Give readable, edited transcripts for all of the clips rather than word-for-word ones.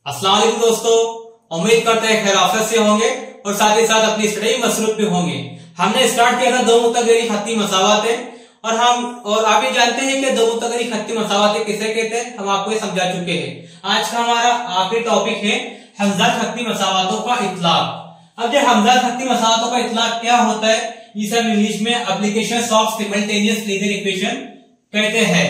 अस्सलाम वालेकुम दोस्तों, उम्मीद करते हैं खैर आफियत से होंगे और साथ ही साथ अपनी स्टडी में मसरूफ भी होंगे। हमने स्टार्ट किया था दो मुतगरी खत्ती मसावातें और आप ये जानते हैं कि दो मुतगरी खत्ती मसावातें किसे कहते हैं, हम आपको ये समझा चुके हैं। आज का हमारा आखिरी टॉपिक है हमजाद खत्ती मसावातों का इतलाक। अब जो हमजाद खत्ती मसावातों का इतलाक क्या होता है, इसे हम इंग्लिश में application of simultaneous linear equation कहते हैं।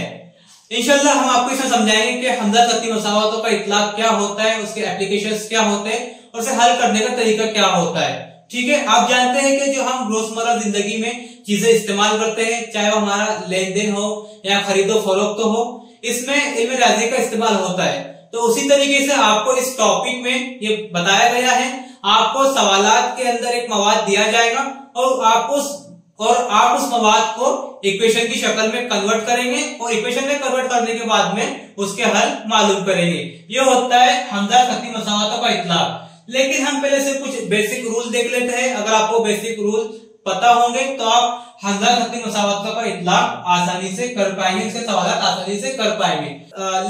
इंशाल्लाह हम आपको इसे समझाएंगे कि हमजाद खत्ती मसावातों का इतलाक क्या होता है, उसके एप्लीकेशंस क्या होते हैं और उसे हल करने का तरीका क्या होता है। ठीक है, आप जानते हैं कि जो हम रोजमर्रा जिंदगी में चीजें इस्तेमाल करते हैं, चाहे वो हमारा लेन देन हो या खरीदो फरोख्त हो, इसमें इल्म रियाजी का इस्तेमाल होता है। तो उसी तरीके से आपको इस टॉपिक में ये बताया गया है, आपको सवालात के अंदर एक मवाद दिया जाएगा और आप उस मवाद को इक्वेशन की शक्ल में कन्वर्ट करेंगे और इक्वेशन में कन्वर्ट करने के बाद में उसके हल मालूम करेंगे। ये होता है हमजाद खत्ती मसावातों का इतलाक। लेकिन हम पहले से कुछ बेसिक रूल देख लेते हैं। अगर आपको बेसिक रूल पता होंगे तो आप हमजाद खत्ती मसावातों का इतलाक आसानी से कर पाएंगे, इसके सवालात आसानी से कर पाएंगे।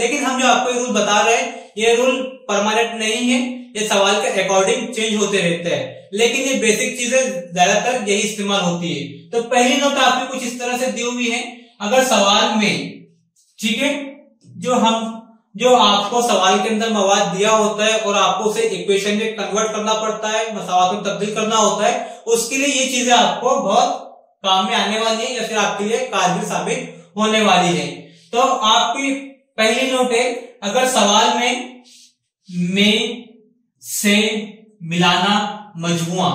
लेकिन हम जो आपको ये रूल बता रहे हैं, ये रूल परमानेंट नहीं है, ये सवाल के अकॉर्डिंग चेंज होते रहते हैं। लेकिन ये बेसिक चीजें ज्यादातर यही इस्तेमाल होती है। तो पहली नोट आपकी कुछ इस तरह से दी हुई है। अगर सवाल में, ठीक है, जो आपको सवाल के अंदर मवाद दिया होता है और आपको उसे इक्वेशन में कन्वर्ट करना पड़ता है, मसावात में तब्दील करना होता है, उसके लिए ये चीजें आपको बहुत काम में आने वाली है या फिर आपके लिए कारगर साबित होने वाली है। तो आपकी पहली नोट है, अगर सवाल में से मिलाना मजमुआ,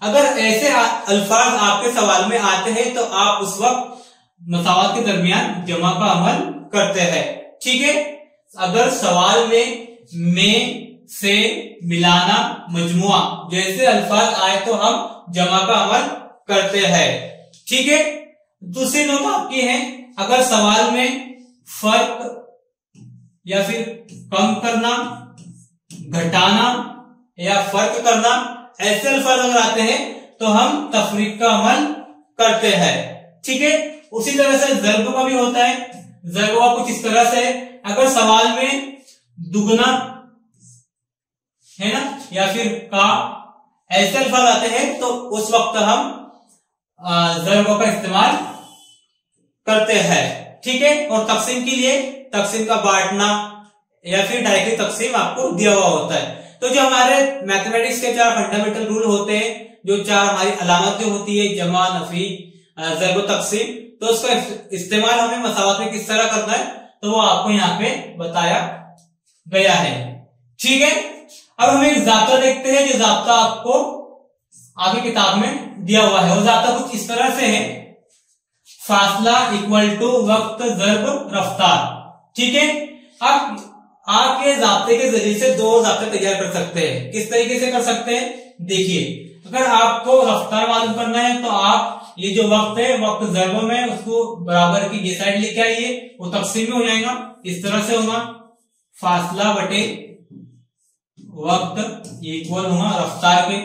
अगर ऐसे अल्फाज आपके सवाल में आते हैं तो आप उस वक्त मसावात के दरमियान जमा का अमल करते हैं। ठीक है, अगर सवाल में से मिलाना मजमुआ जैसे अल्फाज आए तो हम जमा का अमल करते हैं। ठीक है, दूसरी नोट आपकी है, अगर सवाल में फर्क या फिर कम करना, घटाना या फर्क करना ऐसे अल्फाज अगर आते हैं तो हम तफरीक का अमल करते हैं। ठीक है, उसी तरह से ज़र्ब का भी होता है। ज़र्ब का कुछ इस तरह से, अगर सवाल में दुगना है ना या फिर का ऐसे अल्फाज आते हैं तो उस वक्त हम ज़र्ब का इस्तेमाल करते हैं। ठीक है, और तकसीम के लिए तकसीम का बांटना या फिर डायरेक्टली तकसीम आपको दिया हुआ होता है। तो जो हमारे मैथमेटिक्स के 4 फंडामेंटल रूल होते हैं, जो 4 हमारी अलामतें होती है, जमा, नफी, ज़र्ब, तकसीम, तो उसका इस्तेमाल हमें मसावात में किस तरह करना है तो वो आपको यहाँ पे बताया गया है। ठीक है, अब हम एक ज़ाब्ता देखते हैं, जो ज़ाब्ता आपको आपकी किताब में दिया हुआ है। वो ज़ाब्ता कुछ इस तरह से है, फासला इक्वल टू वक्त ज़र्ब रफ्तार। ठीक है, अब आप ये ज़ाब्ते के जरिए से 2 ज़ाब्ते तैयार कर सकते हैं। किस तरीके से कर सकते हैं, देखिए, अगर आपको रफ्तार मालूम करना है तो आप ये जो वक्त है, वक्त ज़र्ब में उसको बराबर की ये साइड लेके आइए, वो तकसीम में हो जाएगा, इस तरह से होगा, फासला बटे वक्त इक्वल होगा रफ्तार के।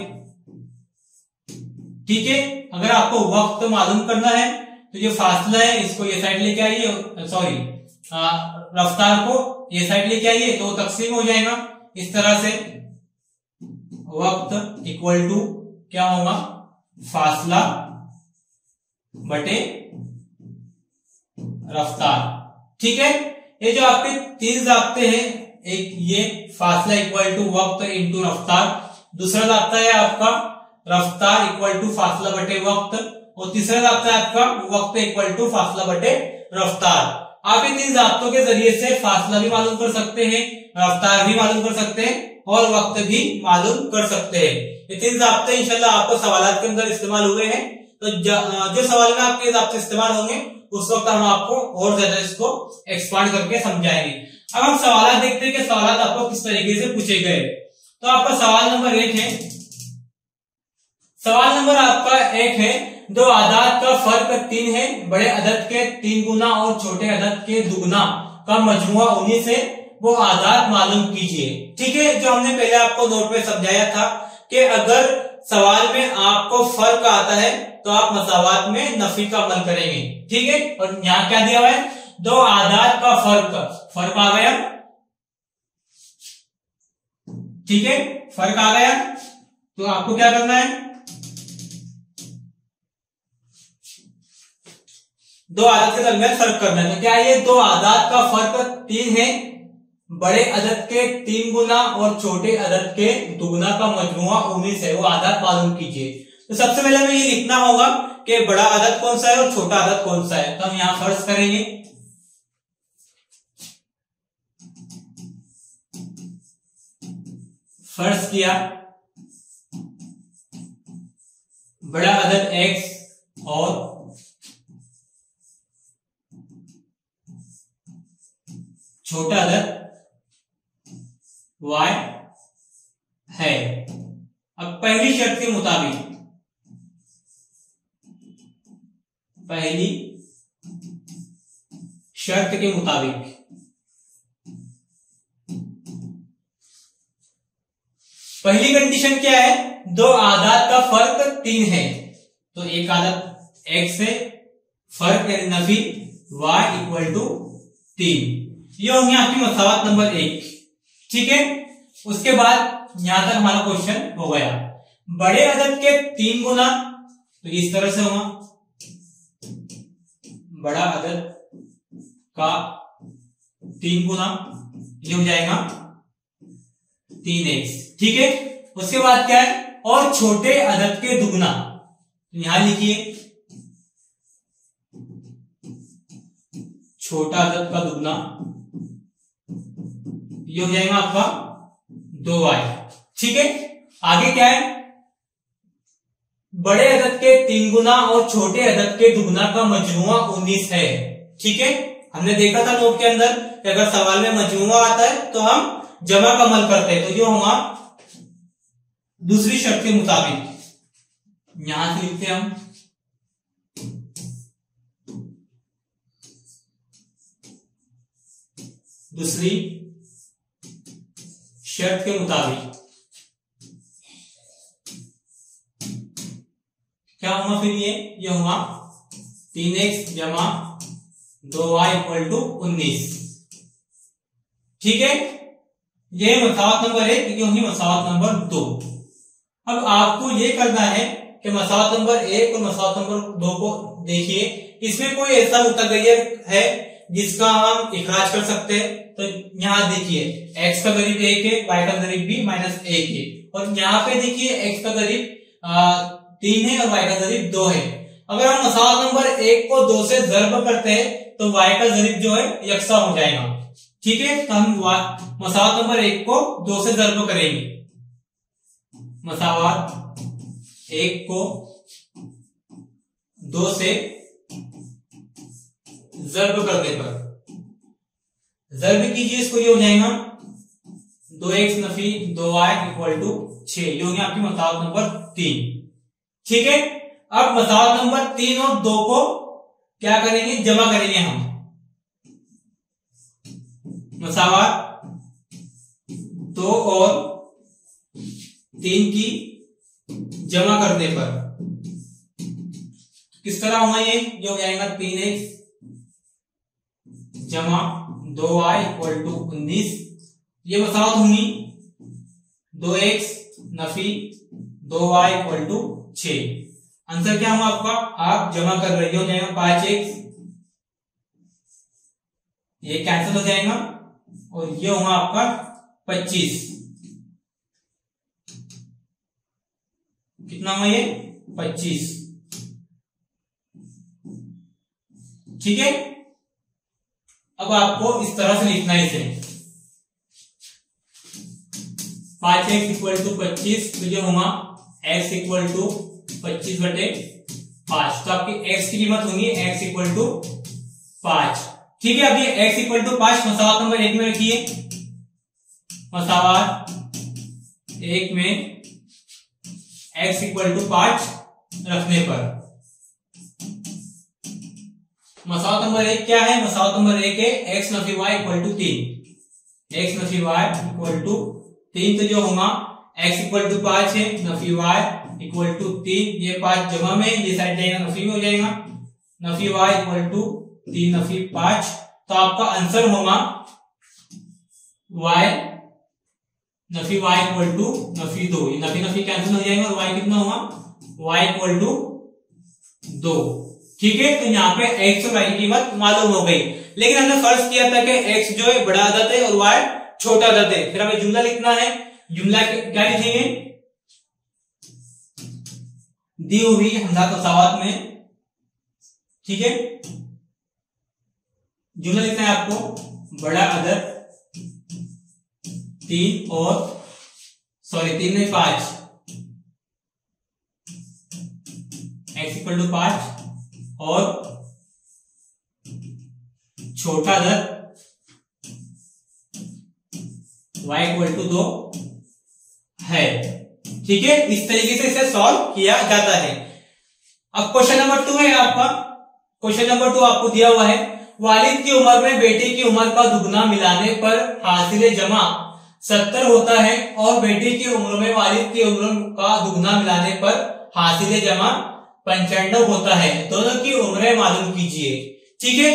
ठीक है, अगर आपको वक्त मालूम करना है तो ये फासला है, इसको ये साइड लेके आइए, सॉरी रफ्तार को ये साइड लेके आइए तो तकसीम हो जाएगा इस तरह से, वक्त इक्वल टू क्या होगा, फासला बटे रफ्तार। ठीक है, ये जो आपके 3 ज़ाब्ते हैं, एक ये फासला इक्वल टू वक्त इंटू रफ्तार, दूसरा ज़ाब्ता है आपका रफ्तार इक्वल टू फासला बटे वक्त, और तीसरा ज़ाब्ता है आपका वक्त इक्वल टू फासला बटे रफ्तार। आप इन 3 ज़ाब्तों के जरिए से फासला भी मालूम कर सकते हैं, रफ्तार भी मालूम कर सकते हैं और वक्त भी मालूम कर सकते हैं। ये 3 ज़ाब्ते इंशाल्लाह आपको सवालात के अंदर इस्तेमाल हुए हैं। तो जो सवाल में आपके ज़ाब्ते इस्तेमाल होंगे उस वक्त हम आपको और ज्यादा इसको एक्सपांड करके समझाएंगे। अब हम सवाल देखते हैं कि सवाल आपको किस तरीके से पूछे गए। तो आपका सवाल नंबर 1 है, सवाल नंबर आपका 1 है, 2 आदाद का फर्क 3 है, बड़े अदद के 3 गुना और छोटे अदद के दुगना का मजमुआ 19 है, वो आदाद मालूम कीजिए। ठीक है, जो हमने पहले आपको नोट में समझाया था कि अगर सवाल में आपको फर्क आता है तो आप मसावात में नफी का अमल करेंगे। ठीक है, और यहाँ क्या दिया हुआ है, 2 आदाद का फर्क आ गया, ठीक है, फर्क आ गया। तो आपको क्या करना है, दो आदत के दरमियान फर्क करना है। तो क्या ये दो आदत का फर्क 3 है? बड़े अदद के 3 गुना और छोटे अदद के दुगना का मजमुआ 19 है, वो आदत मालूम कीजिए। तो सबसे पहले हमें ये लिखना होगा कि बड़ा अदद कौन सा है और छोटा अदद कौन सा है। तो हम यहां फर्ज करेंगे, फर्ज किया बड़ा अदद x और छोटा अदद y है। अब पहली शर्त के मुताबिक, पहली शर्त के मुताबिक पहली कंडीशन क्या है, दो आदात का फर्क 3 है। तो एक आदत x है, फर्क नफी y इक्वल टू 3, ये होंगे आपकी मसावत नंबर 1। ठीक है, उसके बाद यहां तक हमारा क्वेश्चन हो गया। बड़े अदद के 3 गुना, तो इस तरह से होगा, बड़ा अदद का 3 गुना, ये हो जाएगा 3x। ठीक है, उसके बाद क्या है, और छोटे अदद के दुगना, तो यहां लिखिए छोटा अदद का दुगना, ये हो जाएगा आपका 2y। ठीक है, आगे क्या है, बड़े अदद के 3 गुना और छोटे अदद के दुगना का मजमुआ 19 है। ठीक है, हमने देखा था नोट के अंदर कि अगर सवाल में मजमुआ आता है तो हम जमा का अमल करते हैं। तो जो होगा दूसरी शर्त के मुताबिक, यहां से लिखते हैं हम दूसरी शर्त के मुताबिक क्या होगा, फिर ये होगा 3x जमा 2y इक्वल टू 19। ठीक है, ये मसावत नंबर 1, ये होगी मसावत नंबर 2। अब आपको ये करना है कि मसावत नंबर 1 और मसावत नंबर 2 को देखिए, इसमें कोई ऐसा मुतगय्यर है जिसका हम इखराज कर सकते हैं। तो यहां देखिए x का करीब 1 है, y का करीब भी -1 है, और यहाँ पे देखिए x का करीब 3 है और y का करीब 2 है। अगर हम मसावत नंबर 1 को 2 से ज़र्ब करते हैं तो y का करीब जो है यकसा हो जाएगा। ठीक है, तो हम मसावत नंबर 1 को 2 से ज़र्ब करेंगे, मसावत 1 को 2 से ज़र्ब करने पर, ज़र्ब कीजिए इसको, ये हो जाएगा 2x Nafi 2y equal to 6, ये होगी आपकी मसावत नंबर 3। ठीक है, अब मसावत नंबर 3 और 2 को क्या करेंगे, जमा करेंगे हम। मसावत 2 और 3 की जमा करने पर किस तरह होगा, ये हो जाएगा 3x जमा 2y इक्वल टू 19। ये मसावत होंगी 2x Nafi 2y equal to 6। Answer क्या होगा आपका, आप जमा कर रहे हो जाएगा 5x, ये कैंसिल हो जाएगा, और ये होगा आपका 25। कितना होगा ये, 25। ठीक है, अब आपको इस तरह से लिखना है इसे, 5x इक्वल टू 25, तो ये होगा x इक्वल टू 25/5। तो आपकी x की कीमत होगी x इक्वल टू 5। ठीक है, अब ये x इक्वल टू 5 मसावत नंबर 1 में रखिए, मसावत 1 में x इक्वल टू 5 रखने पर मसावत नंबर 1 क्या है, मसावत नंबर 1 है x नफी y इक्वल टू 3, x नफी y इक्वल टू 3। तो जो होगा x इक्वल टू 5 है, नफी y इक्वल टू 3, ये 5 जमा में, ये साइड जाएगा नफी में हो जाएगा, नफी y इक्वल टू 3 नफी 5। तो आपका आंसर होगा y नफी y इक्वल टू नफी 2, ये नफी नफी कैंसिल हो जाएगा और y कितना हुआ, y इक्वल टू 2। ठीक है, तो यहाँ पे x और y की कीमत मालूम हो गई, लेकिन हमने फर्ज किया था कि x जो है बड़ा अदद है और y छोटा अदद है। फिर हमें जुमला लिखना है, जुमला क्या लिखेंगे, दी हुई हमजा मसावात में। ठीक है, जुमला लिखना है आपको, बड़ा अदद 3 और 3 नहीं 5, x इक्वल टू 5 और छोटा अदद y इक्वल टू 2 है। ठीक है, इस तरीके से इसे सॉल्व किया जाता है। अब क्वेश्चन नंबर 2 है आपका। क्वेश्चन नंबर 2 आपको दिया हुआ है, वालिद की उम्र में बेटी की उम्र का दुगना मिलाने पर हासिल जमा 70 होता है और बेटी की उम्र में वालिद की उम्र का दुगना मिलाने पर हासिल जमा 95 होता है। दोनों की उम्रें मालूम कीजिए। ठीक है,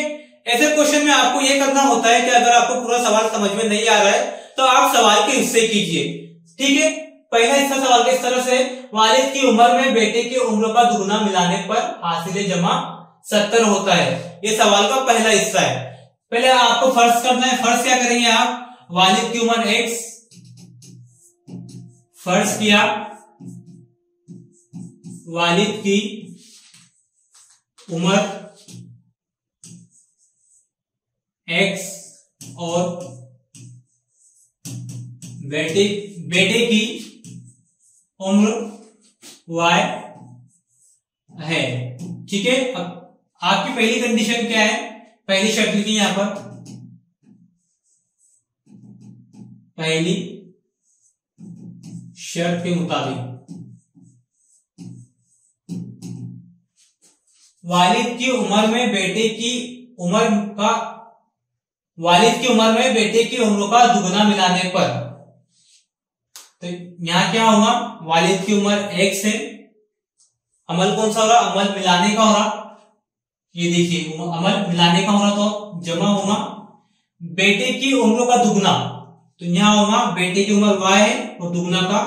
ऐसे क्वेश्चन में आपको यह करना होता है कि अगर आपको पूरा सवाल समझ में नहीं आ रहा है तो आप सवाल के हिस्से कीजिए। ठीक है, पहला हिस्सा सवाल के इस तरह से, वालिद की उम्र में बेटे की उम्र का दुगना मिलाने पर हासिल जमा 70 होता है। ये सवाल का पहला हिस्सा है। पहले आपको फर्ज करना है। फर्ज क्या करेंगे आप, वालिद की उम्र x फर्ज किया, वालिद की उम्र x और बेटे की उम्र y है। ठीक है, अब आपकी पहली कंडीशन क्या है, पहली शर्त लिखी यहां पर, पहली शर्त के मुताबिक वालिद की उम्र में बेटे की उम्र का दुगना मिलाने पर, तो यहां क्या होगा, वालिद की उम्र x है, अमल कौन सा हो रहा, अमल मिलाने का हो रहा, ये देखिए अमल मिलाने का हो रहा, तो जमा होगा बेटे की उम्र का दुगना, तो यहां होगा बेटे की उम्र y है और दुगना का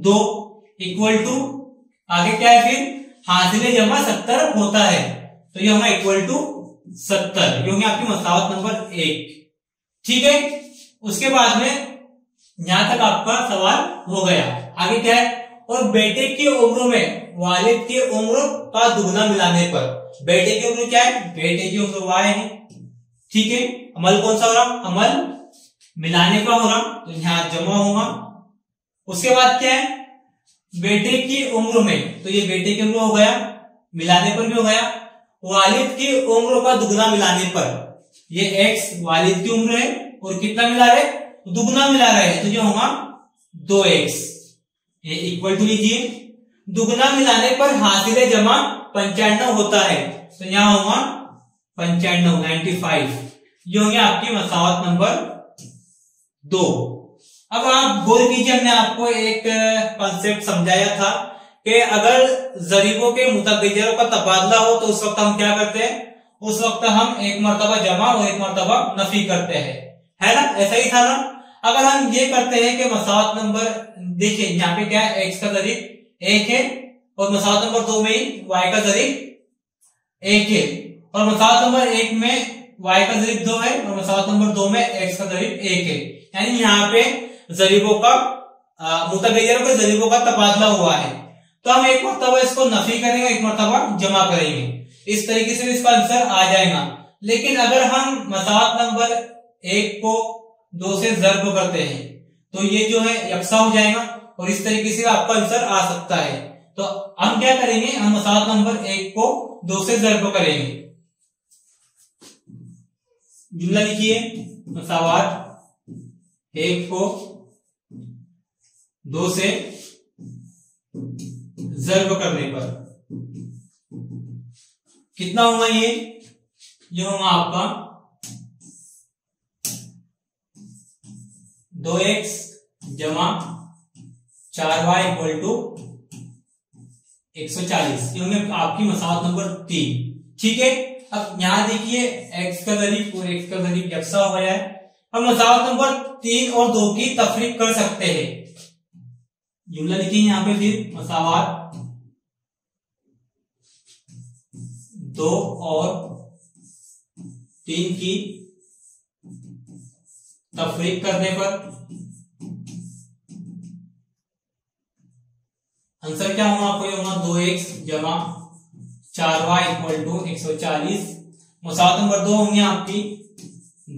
2 इक्वल टू, आगे क्या है फिर, हासिल जमा 70 होता है, तो ये होगा इक्वल टू 70। ये होगी आपकी मसावत नंबर 1। ठीक है, उसके बाद में यहां तक आपका सवाल हो गया। आगे क्या है, और बेटे की उम्र में वालिद की उम्र का दुगना मिलाने पर, बेटे की उम्र क्या है, बेटे की उम्र y है। ठीक है, अमल कौन सा हो रहा, अमल मिलाने का हो रहा, तो यहां जमा होगा। उसके बाद क्या है, बेटे की उम्र में, तो ये बेटे की उम्र हो गया, मिलाने पर भी हो गया, वालिद की उम्र का दुगना मिलाने पर, ये x वालिद की उम्र है और कितना मिला रहे, दुगना मिला रहे हैं, तो ये होगा 2x, ये इक्वल टू लीजिए, दुगना मिलाने पर हासिल जमा 95 होता है, तो यहां होगा 95, ये होंगे आपकी मसावत नंबर 2। अब आप गौर कीजिए, हमने आपको एक कॉन्सेप्ट समझाया था कि अगर जरीबों के मुतगय्यरों का तबादला हो तो उस वक्त हम क्या करते हैं, उस वक्त हम एक मर्तबा जमा और एक मर्तबा नफी करते हैं, है ना, ऐसा ही था ना। अगर हम ये करते हैं कि मसावत नंबर, देखिए यहाँ पे क्या है, x का ज़रीब 1 है और मसावत नंबर 2 में ही y का ज़रीब 1 है, और मसावत नंबर 1 में y का ज़रीब 2 है और मसावत नंबर 2 में x का ज़रीब 1 है, यानी यहाँ पे ज़रीबों का मुतगय्यरों के ज़रीबों का तबादला हुआ है, तो हम एक मर्तबा इसको नफी करेंगे, एक मर्तबा जमा करेंगे, इस तरीके से इसका आंसर आ जाएगा। लेकिन अगर हम मसावत नंबर 1 को 2 से ज़र्ब करते हैं तो ये जो है यकसा हो जाएगा और इस तरीके से आपका आंसर आ सकता है। तो हम क्या करेंगे, हम मसावत नंबर 1 को 2 से ज़र्ब करेंगे। जुमला लिखिए, मसावत 1 को 2 से ज़र्ब करने पर कितना होगा, ये होगा आपका 2x जमा 4y इक्वल टू 140, ये होंगे आपकी मसावत नंबर 3। ठीक है, अब यहां देखिए x का ज़रीब और x का ज़रीब यकसा हो गया है। हम मसावत नंबर 3 और 2 की तफरीक कर सकते हैं। जुमला लिखिए यहाँ पे, फिर मसावत 2 और 3 की तफरीक करने पर आंसर क्या होगा आपको? ये होगा 2x जमा 4y इक्वल टू 140। मसावत नंबर 2 होंगे आपकी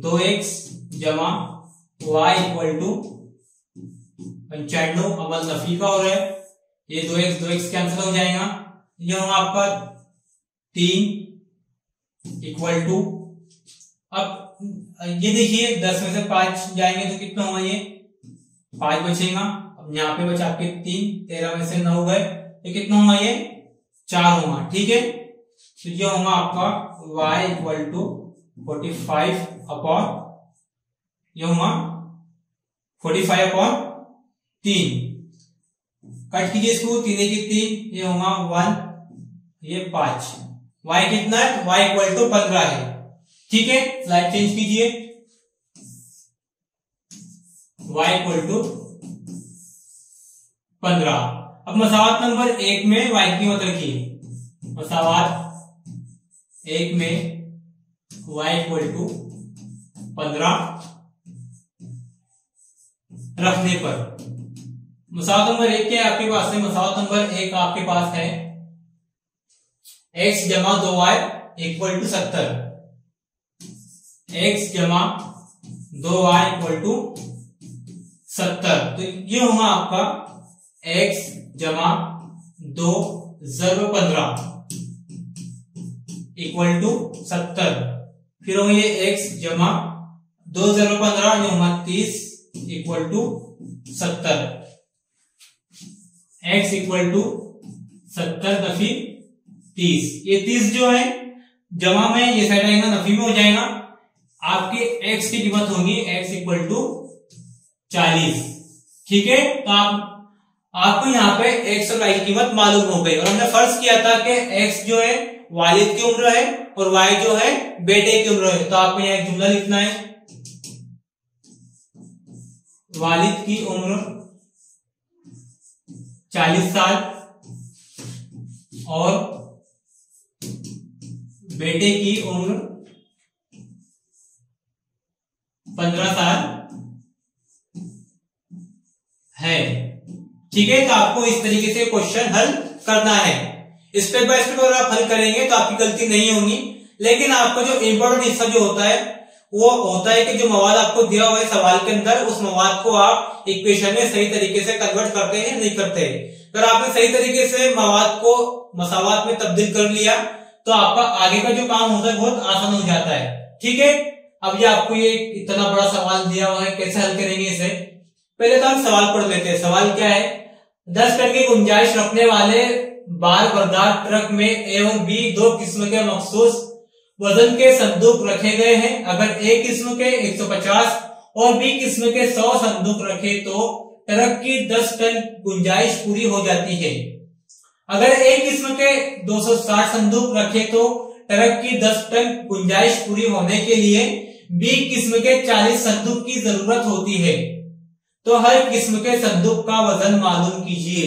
2x जमा y इक्वल टू 95। अवल नफी का हो रहा है, ये 2x कैंसिल हो जाएगा। ये होगा आपका 3 इक्वल टू, अब ये देखिए 10 में से 5 जाएंगे तो कितना होगा? ये 5 बचेगा। अब यहाँ पे बचा आपके 3, 13 में से 9 गए तो कितना होगा? ये 4 होगा। ठीक है, तो ये होगा आपका y इक्वल टू 45 अपॉन, ये होगा 45 अपॉन 3। कट कीजिए इसको, 3 की 3, ये होगा 1, ये 5। y कितना है? y इक्वल टू 15 है। ठीक है, स्लाइड चेंज कीजिए, y इक्वल टू 15। अब मसावत नंबर 1 में y की कीमत रखिए। मसावत 1 में y इक्वल टू 15 रखने पर मसावत नंबर 1 क्या है आपके पास है? मसावत नंबर 1 आपके पास है x जमा 2y इक्वल टू 70। x जमा 2y इक्वल टू 70, तो ये होगा आपका x जमा 2 ज़रब 15 इक्वल टू 70। फिर होगा ये x जमा 2 ज़रब 15, ये होगा 30 equal to 70। x equal to 70 दफी 30। ये 30 जो है जमा में ये साइड आएगा, नफी में हो जाएगा। आपकी x की कीमत होगी x इक्वल टू 40। ठीक है, तो आपको यहाँ पे x और y की कीमत मालूम हो गई। और हमने फर्ज किया था कि x जो है वालिद की उम्र है और y जो है बेटे की उम्र है। तो आपको यहाँ एक जुमला लिखना है, वालिद की उम्र 40 साल और बेटे की उम्र 15 साल है। ठीक है, तो आपको इस तरीके से क्वेश्चन हल करना है। स्टेप बाय स्टेप अगर आप हल करेंगे तो आपकी गलती नहीं होगी। लेकिन आपका जो इंपॉर्टेंट हिस्सा जो होता है वो होता है कि जो मवाद आपको दिया हुआ है सवाल के अंदर, उस मवाद को आप इक्वेशन में सही तरीके से कन्वर्ट करते हैं नहीं करते हैं। अगर आपने सही तरीके से मवाद को मसावात में तब्दील कर लिया तो आपका आगे का जो काम होता है बहुत आसान हो जाता है। ठीक है, अब ये आपको ये इतना बड़ा सवाल दिया हुआ है, कैसे हल करेंगे इसे? पहले तो हम सवाल पढ़ लेते हैं। सवाल क्या है? 10 टन की गुंजाइश रखने वाले बार बरदार ट्रक में ए और बी दो किस्म के मखसूस वजन के संदूक रखे गए हैं। अगर ए किस्म के 150 और बी किस्म के 100 संदूक रखे तो ट्रक की 10 टन गुंजाइश पूरी हो जाती है। अगर ए किस्म के 260 संदूक रखे तो ट्रक की 10 टन गुंजाइश पूरी होने के लिए बी किस्म के 40 संदूक की जरूरत होती है। तो हर किस्म के संदूक का वजन मालूम कीजिए।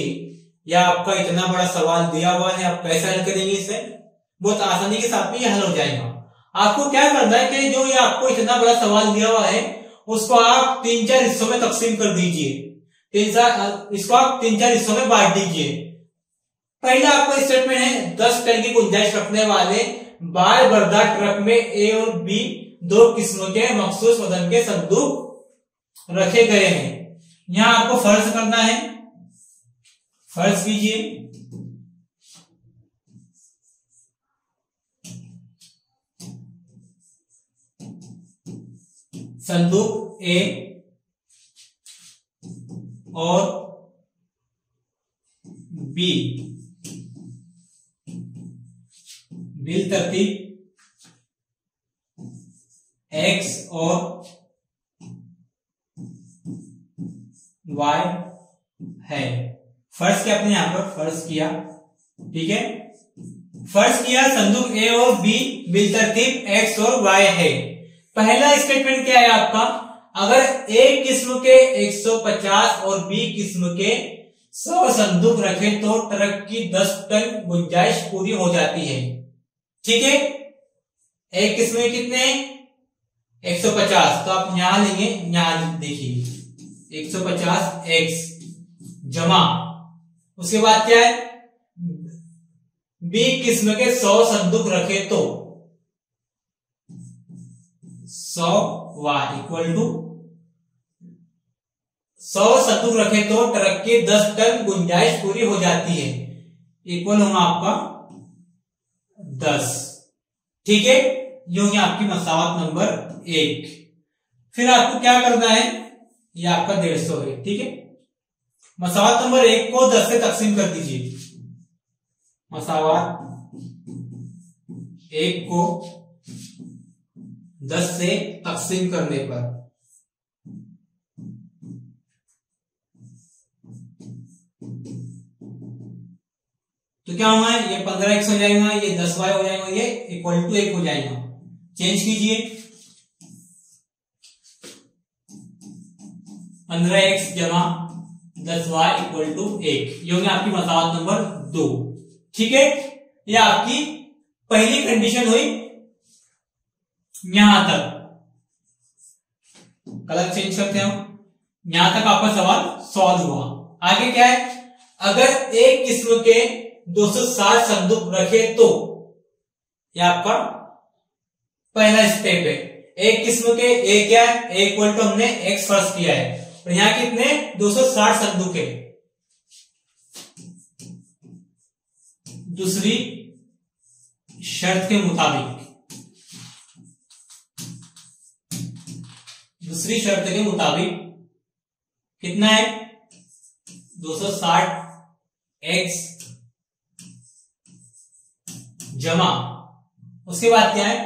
यह आपका इतना बड़ा सवाल दिया हुआ है, आप कैसे हल करेंगे इसे? बहुत आसानी के साथ में यह हल हो जाएगा। आपको क्या करना है कि जो ये आपको इतना बड़ा सवाल दिया हुआ है उसको आप 3-4 हिस्सों में तकसीम कर दीजिए। इसको आप 3-4 हिस्सों में बांट दीजिए। पहला आपका स्टेटमेंट है 10 टन की गुंजाइश रखने वाले बार बरदार ट्रक में ए और बी दो किस्म के मखसूस वजन के संदूक रखे गए हैं। यहां आपको फर्ज करना है, फर्ज कीजिए संदूक ए और बी बिल तरतीब एक्स और वाई है। फर्ज किया आपने यहां पर फर्ज किया, ठीक है, फर्ज किया संदूक ए और बी बिल तरतीब एक्स और वाई है। पहला स्टेटमेंट क्या है आपका? अगर ए किस्म के 150 और बी किस्म के 100 संदूक रखें तो ट्रक की 10 टन गुंजाइश पूरी हो जाती है। ठीक है, एक किस्म में कितने 150, तो आप यहां लेंगे, यहां देखिए 150 x जमा, उसके बाद क्या है बी किस्म के 100 संदूक रखे तो 100 y इक्वल टू 100 संदूक रखे तो ट्रक की 10 टन गुंजाइश पूरी हो जाती है, इक्वल होगा आपका 10। ठीक है, ये होगी आपकी मसावत नंबर 1। फिर आपको क्या करना है, ये आपका 150 है। ठीक है, मसावत नंबर 1 को 10 से तकसीम कर दीजिए। मसावत 1 को 10 से तकसीम करने पर तो क्या होगा, ये 15x हो जाएगा, ये 10y हो जाएगा, ये इक्वल टू 1 हो जाएगा। चेंज कीजिए, 15x जमा 10y इक्वल टू 1, ये होगी आपकी मसावत नंबर 2। ठीक है, ये आपकी पहली कंडीशन हुई, यहां तक कलर चेंज करते हैं हम, यहां तक आपका सवाल सॉल्व हुआ। आगे क्या है, अगर एक किस्म के 260 संदूक रखे तो, यह आपका पहला स्टेप है। एक किस्म के ए क्या है, ए इक्वल टू हमने एक्स फर्स्ट किया है, और यहां कितने 260 संदूक है। दूसरी शर्त के मुताबिक, दूसरी शर्त के मुताबिक कितना है 260 x जमा, उसके बाद क्या है,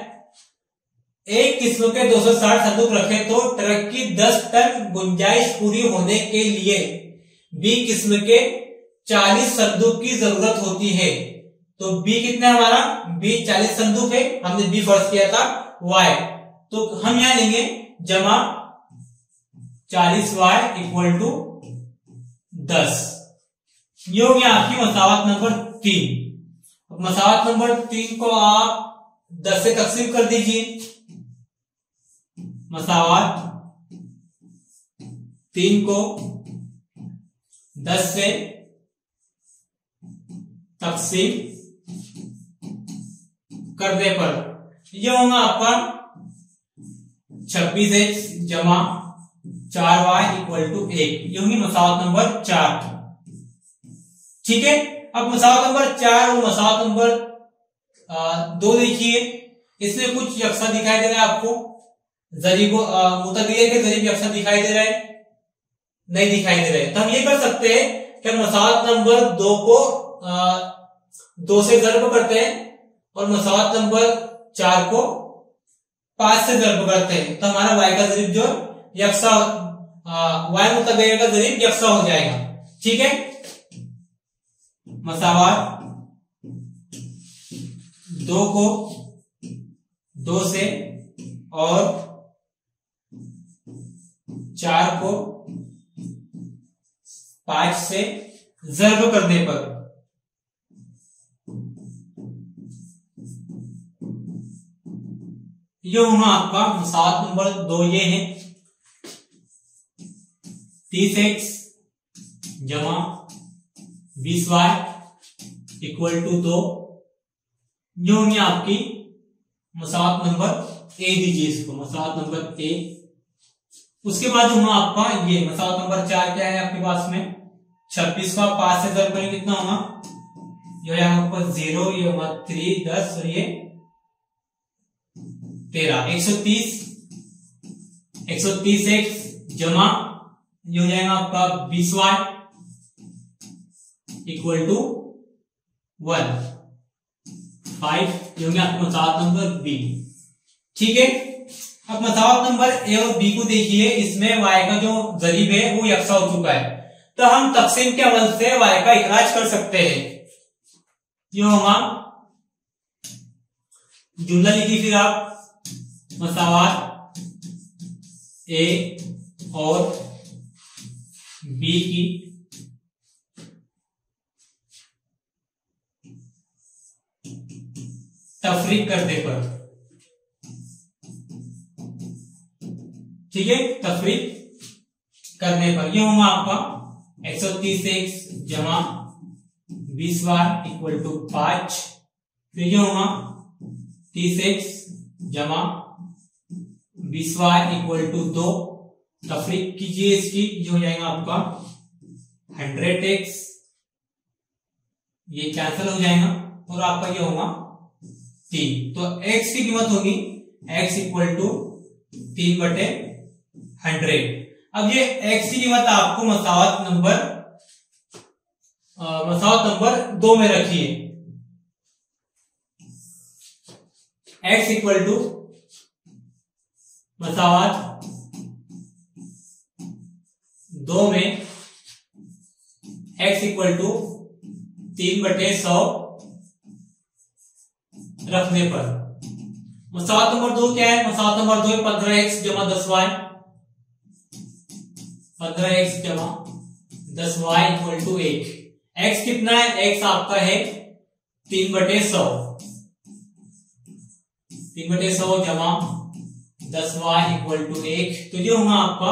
एक किस्म के 260 संदूक रखे तो ट्रक की 10 टन गुंजाइश पूरी होने के लिए बी किस्म के 40 संदूक की जरूरत होती है। तो बी कितना है हमारा, बी 40 संदूक है, हमने बी फर्स्ट किया था y, तो हम यहां लेंगे जमा 40y इक्वल टू 10। ये हो गया आपकी मसावत नंबर 3। मसावत नंबर 3 को आप 10 से तकसीम कर दीजिए। मसावत 3 को 10 से तकसीम करने पर यह होगा आपका 26x जमा 4y इक्वल टू 1, ये होगी मसावत नंबर 4। ठीक है, अब मसावत नंबर 4 और मसावत नंबर 2 देखिए, इसमें कुछ यकसा दिखाई दे रहा है आपको, जरीब मुतगय्यर के जरीब यकसा दिखाई दे रहा है, नहीं दिखाई दे रहा है, तो हम ये कर सकते हैं कि मसावत नंबर 2 को 2 से ज़र्ब करते हैं और मसावत नंबर 4 को 5 से ज़र्ब करते हैं, तो हमारा y का जरीब जो यकसा, y मुतगय्यर का जरीब यकसा हो जाएगा। ठीक है, मसावत 2 को 2 से और 4 को 5 से ज़र्ब करने पर ये होगा आपका मसावत नंबर 2, ये है 30x जमा 20y इक्वल टू 2, ये होंगी आपकी मसावत नंबर ए, दीजिए इसको मसावत नंबर ए। उसके बाद होगा आपका ये मसावत नंबर 4 क्या है आपके पास में, 26 का 5 से ज़र्ब करेंगे कितना होगा, ये आपका 0, ये होगा 3 10 और ये 13, 130x जमा ये हो जाएगा आपका 20y इक्वल टू 1 5, ये हो गया आपका मसावत नंबर बी। ठीक है, अब मसावत नंबर ए और बी को देखिए, इसमें y का जो जरीब है वो यकसा हो चुका है, तो हम तकसीम के अमल से y का इखराज कर सकते हैं। ये होगा, जुमला लिखिए फिर आप, मसावत ए और बी की तफरीक करने पर, ठीक है, तफरीक करने पर ये होगा आपका 130x जमा 20y इक्वल टू 5। फिर ये होगा 30x जमा 20y इक्वल टू 2। तफरीक कीजिए इसकी, ये हो जाएगा आपका 100x, ये कैंसिल हो जाएगा और आपका ये होगा 3। तो x की कीमत होगी x इक्वल टू 3/100। अब ये x की कीमत आपको मसावत नंबर 2 में रखिए। x इक्वल टू मसावत 2 में x इक्वल टू 3/100 रखने पर मसावत नंबर 2 क्या है? मसावत नंबर 2 है 15x जमा 10y, 15x जमा 10y इक्वल टू 1। x कितना है? x आपका है 3/100, 3/100 जमा 10y इक्वल टू 1। तो ये होगा आपका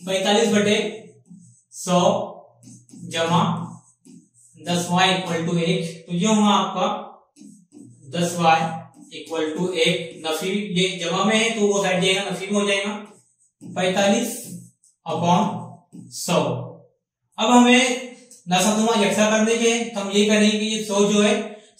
45/100 जमा 10y इक्वल टू 1। तो ये होगा आपका 10y इक्वल टू 1। नफी ये जमा में है तो वो साइड जाएगा, नफी में हो जाएगा 45/100। अब हमें नसबनुमा यकसा करने के, तो हम ये करेंगे कि ये 100 जो है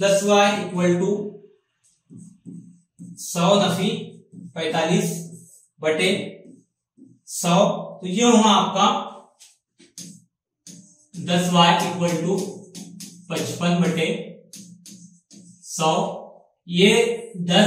10y इक्वल टू 100 नफी 45/100। तो ये होगा आपका 10y इक्वल टू 55/100। ये 10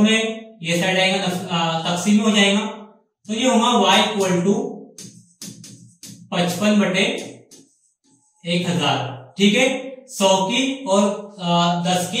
में ये साइड आएगा, तकसीम हो जाएगा। तो ये होगा y इक्वल टू 55/1000। ठीक है, 100 की और 10 की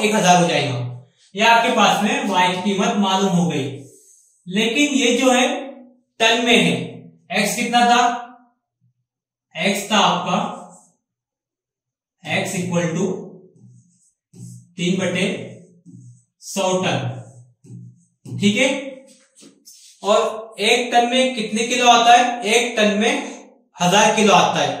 1000 हो जाएगा। ये आपके पास में y की कीमत मालूम हो गई। लेकिन ये जो है टन में है। x कितना था? x था आपका x इक्वल टू 3/100 टन। ठीक है, और 1 टन में कितने किलो आता है? 1 टन में 1000 किलो आता है।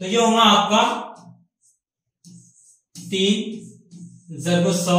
तो ये होगा आपका 3/100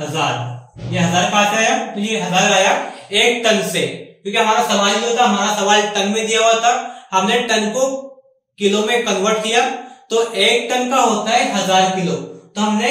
1000। ये 1000 कहां से आया? तो ये 1000 आया 1 टन से, क्योंकि हमारा सवाल जो था, हमारा सवाल टन में दिया हुआ था, हमने टन को किलो में कन्वर्ट किया। तो 1 टन का होता है 1000 किलो, तो हमने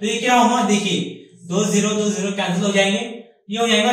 तो ये क्या होगा? देखिए 2 0 2 0 कैंसिल हो जाएंगे, ये हो जाएगा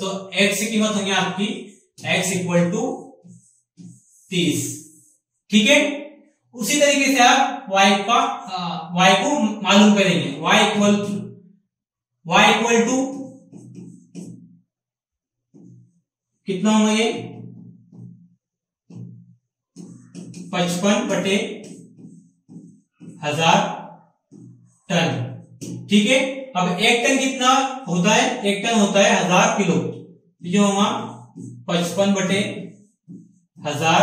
तो x की कीमत होगी आपकी x इक्वल टू 30। ठीक है, उसी तरीके से आप y को मालूम करेंगे। y इक्वल टू कितना होगा? ये 55/1000 टन। ठीक है, अब 1 टन कितना होता है? 1 टन होता है 1000 किलो। जो होगा 55/1000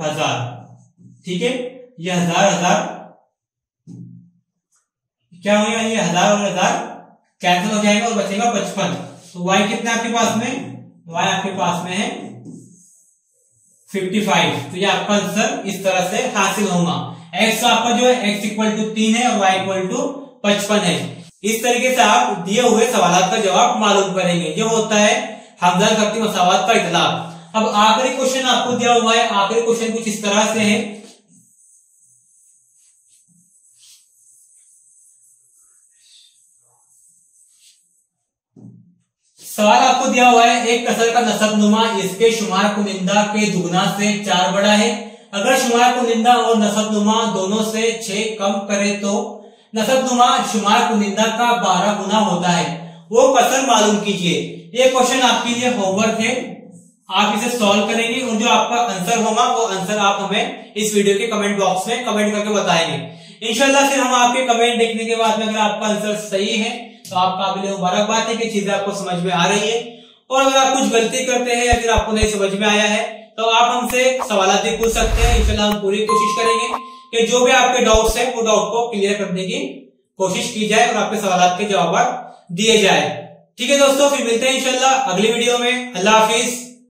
1000। ठीक है, ये 1000 क्या हो गया? ये 1000 और 1000 कैंसिल हो जाएगा और बचेगा 55। तो y कितना आपके पास में? y आपके पास में है 55। तो ये आपका आंसर इस तरह से हासिल होगा। x आपका जो है x इक्वल टू 3 है और y इक्वल टू 55 है। इस तरीके से आप दिए हुए सवाल का जवाब मालूम करेंगे। जो होता है हमजा खत्ती मसावत का इतलाक। अब आखिरी क्वेश्चन आपको दिया हुआ है। आखिरी क्वेश्चन कुछ इस तरह से है। सवाल आपको दिया हुआ है, एक कसर का नसबनुमा इसके शुमार कुनिंदा के दुगना से 4 बड़ा है। अगर शुमार कुनिंदा और नसबनुमा दोनों से 6 कम करे तो नसबनुमा शुमार कुनिंदा का 12 गुना होता है। वो कसर मालूम कीजिए। ये क्वेश्चन आपके लिए होमवर्क है, आप इसे सॉल्व करेंगे और जो आपका आंसर होगा वो आंसर आप हमें इस वीडियो के कमेंट बॉक्स में कमेंट करके बताएंगे। इंशाल्लाह फिर हम आपके कमेंट देखने के बाद में अगर आपका आंसर सही है तो आपका काबिल मुबारकबाद है कि चीजें आपको समझ में आ रही है, और अगर आप कुछ गलती करते हैं या फिर आपको नहीं समझ में आया है तो आप हमसे सवाल भी पूछ सकते हैं। इंशाल्लाह हम पूरी कोशिश करेंगे कि जो भी आपके डाउट्स हैं वो डाउट को क्लियर करने की कोशिश की जाए और आपके सवाल के जवाब दिए जाए। ठीक है दोस्तों, फिर मिलते हैं इंशाल्लाह अगली वीडियो में। अल्लाह हाफिज।